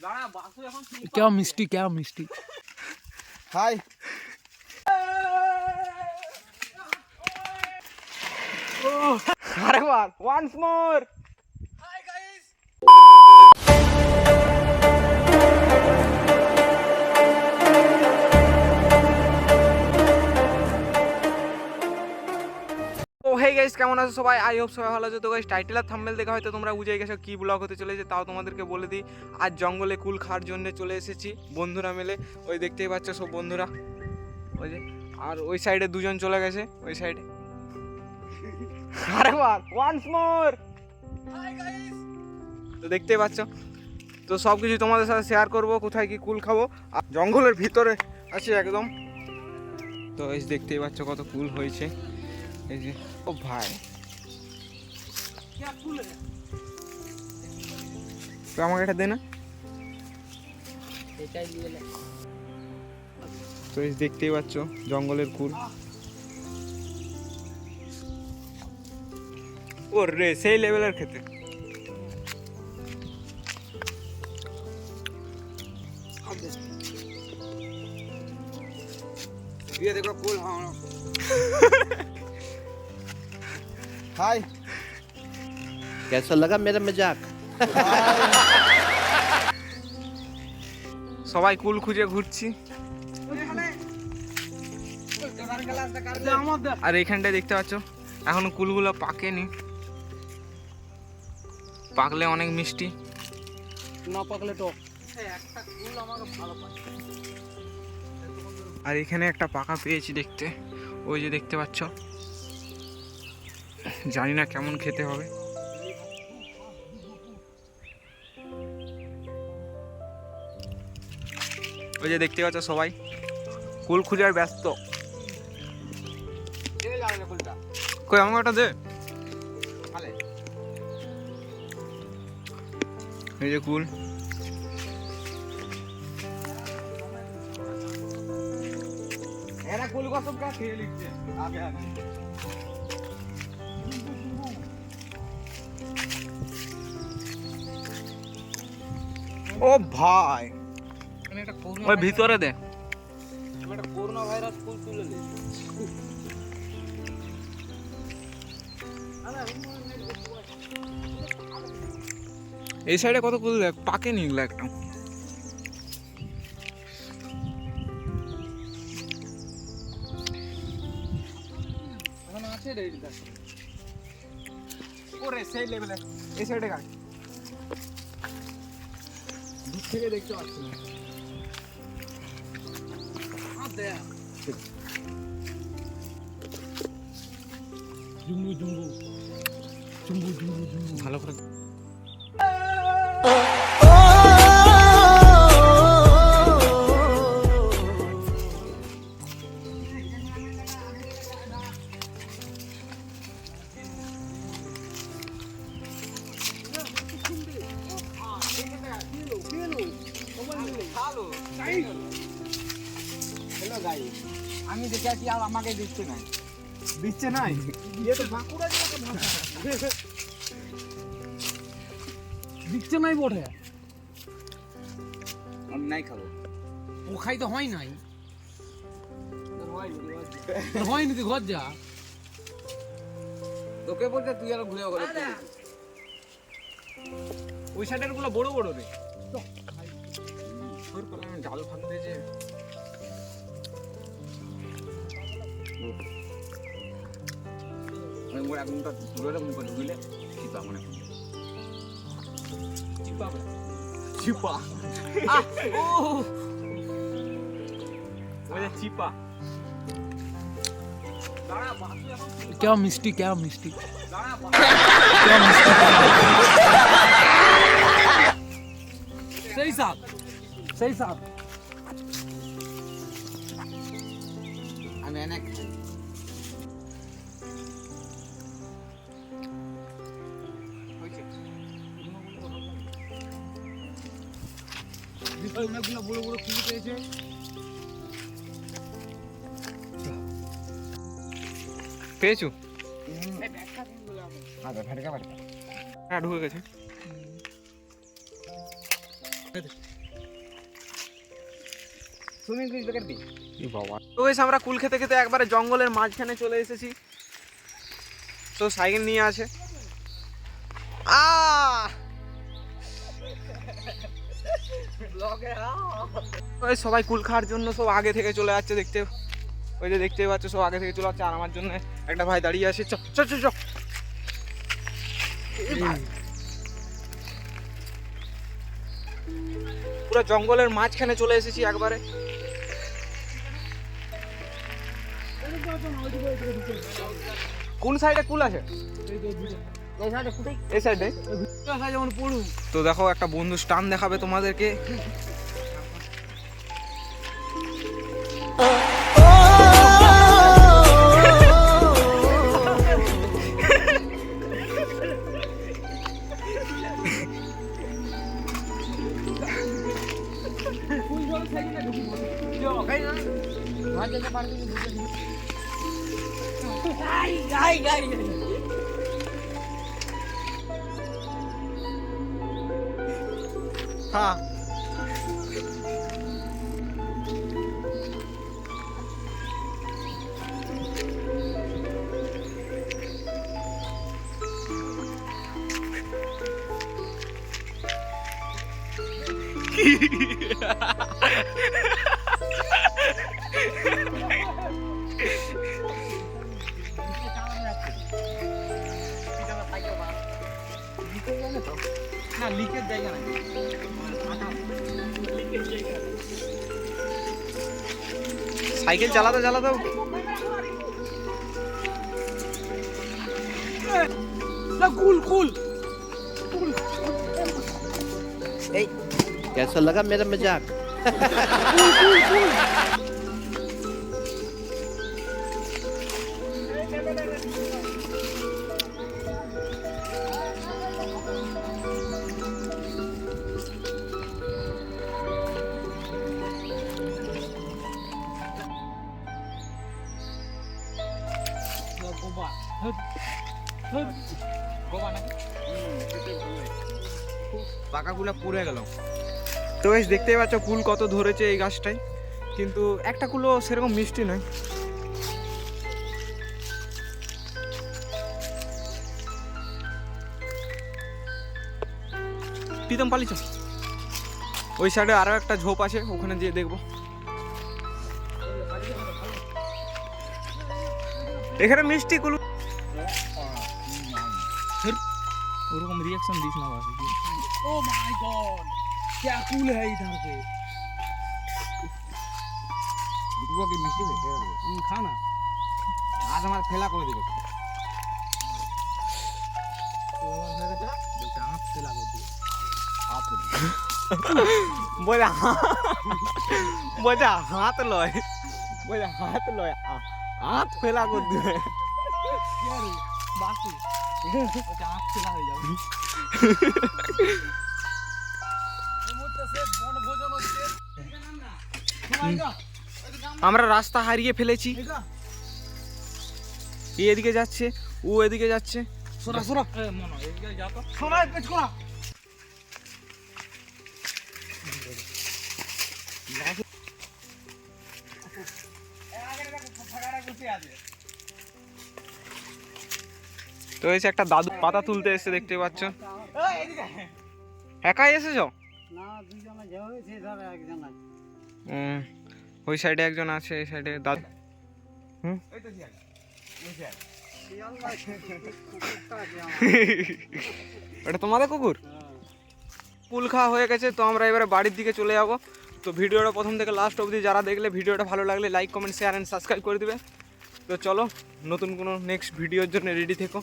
क्या मिस्टी क्या मिस्टी हाय अरे बार वंस मोर हाय गाइस ও হে গাইস কেমন আছো সবাই আই হোপ সবাই ভালো আছো। তো গাইস টাইটেল আর থাম্বনেল দেখে হয়তো তোমরা বুঝে গেছো কি ব্লগ হতে চলেছে, তাও তোমাদেরকে বলে দিই। আজ জঙ্গলে কুল খাওয়ার জন্য চলে এসেছি বন্ধুরা মিলে। ওই দেখতেই পাচ্ছ সব বন্ধুরা, ওই যে আর ওই সাইডে দুজন চলে গেছে ওই সাইডে। আরে বার ওয়ান্স মোর হাই গাইস। তো দেখতেই পাচ্ছ, তো সব কিছু তোমাদের সাথে শেয়ার করব, কোথায় কি কুল খাবো। আর জঙ্গলের ভিতরে আছে একদম। তো এই দেখতেই পাচ্ছ কত কুল হয়েছে এই যে। ও ভাই তো আমাকে এটা দে না। তো এই দেখতেই পাচ্ছ জঙ্গলের কুল। ও রে সেই লেভেলের খেতে। ये देखो कूल। हाँ हाय कैसा लगा मेरा मजाक? সবাই কুল খুঁজে ঘুরছি। আর এইখানটায় দেখতে পাচ্ছ এখনো কুলগুলো পাকেনি, পাকলে অনেক মিষ্টি, না পাকলে টক। আর এখানে একটা পাকা পেয়েছি দেখতে, ওই যে দেখতে পাচ্ছ। জানি না কেমন খেতে হবে। ওই যে দেখতে পাচ্ছ সবাই কুল খুঁজার ব্যস্ত। কই আমাকে একটা দে। এই যে কুল, কুল কসম কা খেয়ে লিখছে আগে আগে। ও ভাই ওই ভিতরে দে। করোনা ভাইরাস ফুল তুলে নে। এই সাইডে কত কুল দেখ পাকেনি এগুলো একটা। আছে রে এটা। ওরে সেই লেভেলে এই সাইডে গাছ দূর থেকে দেখতে পাচ্ছি না। জুম্বু জুম্বু জুম্বু জুম্বু জুম্বু ভালো করে। আমি দেখে আছি আর আমাকে দিচ্ছে নাই, দিচ্ছে নাই। ये तो बांकुड़ा जगह भाषा দিচ্ছে নাই বটে। আমি নাই খাবো। ও খাই তো হয় নাই, হয়নি তুই ঘর যা। তোকে বলতে তুই আর ঘুরে ঘুরে ওই সাইডের গুলো বড় বড় রে। জাল ফাঁকতে যে এখনটা দূরে মুখে ঢুকিলে চিপা মনে চিপা চিপা চিপা। क्या मिस्टी क्या मिस्टी सही साहब सही साहब। আমি অনেক অনেকগুলো বড় বড় কুল পেয়েছে। পেয়েছো? ঢুকে গেছে। তো বেশ আমরা কুল খেতে খেতে একবারে জঙ্গলের মাঝখানে চলে এসেছি। তো সাইকেল নিয়ে আছে ওই সবাই কুল খাওয়ার জন্য সব আগে থেকে চলে যাচ্ছে, ওই যে দেখতে পাচ্ছ সব আগে থেকে চলে যাচ্ছে। আর আমার জন্য একটা ভাই দাঁড়িয়ে আছে। চ চ চ চ। পুরো জঙ্গলের মাঝখানে চলে এসেছি একবারে। কোন সাইডে কুল আছে? এই সাইডে। তো দেখো একটা বন্ধু স্টান দেখাবে তোমাদেরকে। हाँ না লিকের জায়গা নাই। সাইকেল চালাতে চালাতে কুল কুল कैसा लगा मेरा मजाक? পাকাগুলো পুড়ে গেল। তো বেশ দেখতেই পাচ্ছ কুল কত ধরেছে এই গাছটায়, কিন্তু একটা কুলও সেরকম মিষ্টি নয়। প্রীতম পালিছ ওই সাইডে আরো একটা ঝোপ আছে, ওখানে যেয়ে দেখবো। এখানে মিষ্টি কুল ওরকম রিয়াকশন দিস না বাবা। ओ माय गॉड क्या कूल है इधर पे। खाना आज हमारा ठेला कर दिलो बोला हाथ लय हाथ फेला कर दिए बाकी आँख फेला हो जाবে। আমরা রাস্তা হারিয়ে ফেলেছি। এদিকে যাচ্ছে, ও এদিকে যাচ্ছে। সোনা সোনা মনো এদিকে যা তো সোনা পেছ করা। তো এই একটা দাদু পাতা তুলতে এসে দেখতে পাচ্ছ। একাই এসেছো? না দুইজনে যাবে সে ধরে একজন আছে। ওই সাইডে একজন আছে, এই সাইডে দাদু। ওটা তোমাদের কুকুর? কুল খাওয়া হয়ে গেছে, তো আমরা এবারে বাড়ির দিকে চলে যাব। তো ভিডিওটা প্রথম থেকে লাস্ট অবধি যারা দেখলে, ভিডিওটা ভালো লাগলে like comment share and subscribe করে দিবে। তো চলো নতুন কোনো নেক্সট ভিডিওর জন্য রেডি থেকো।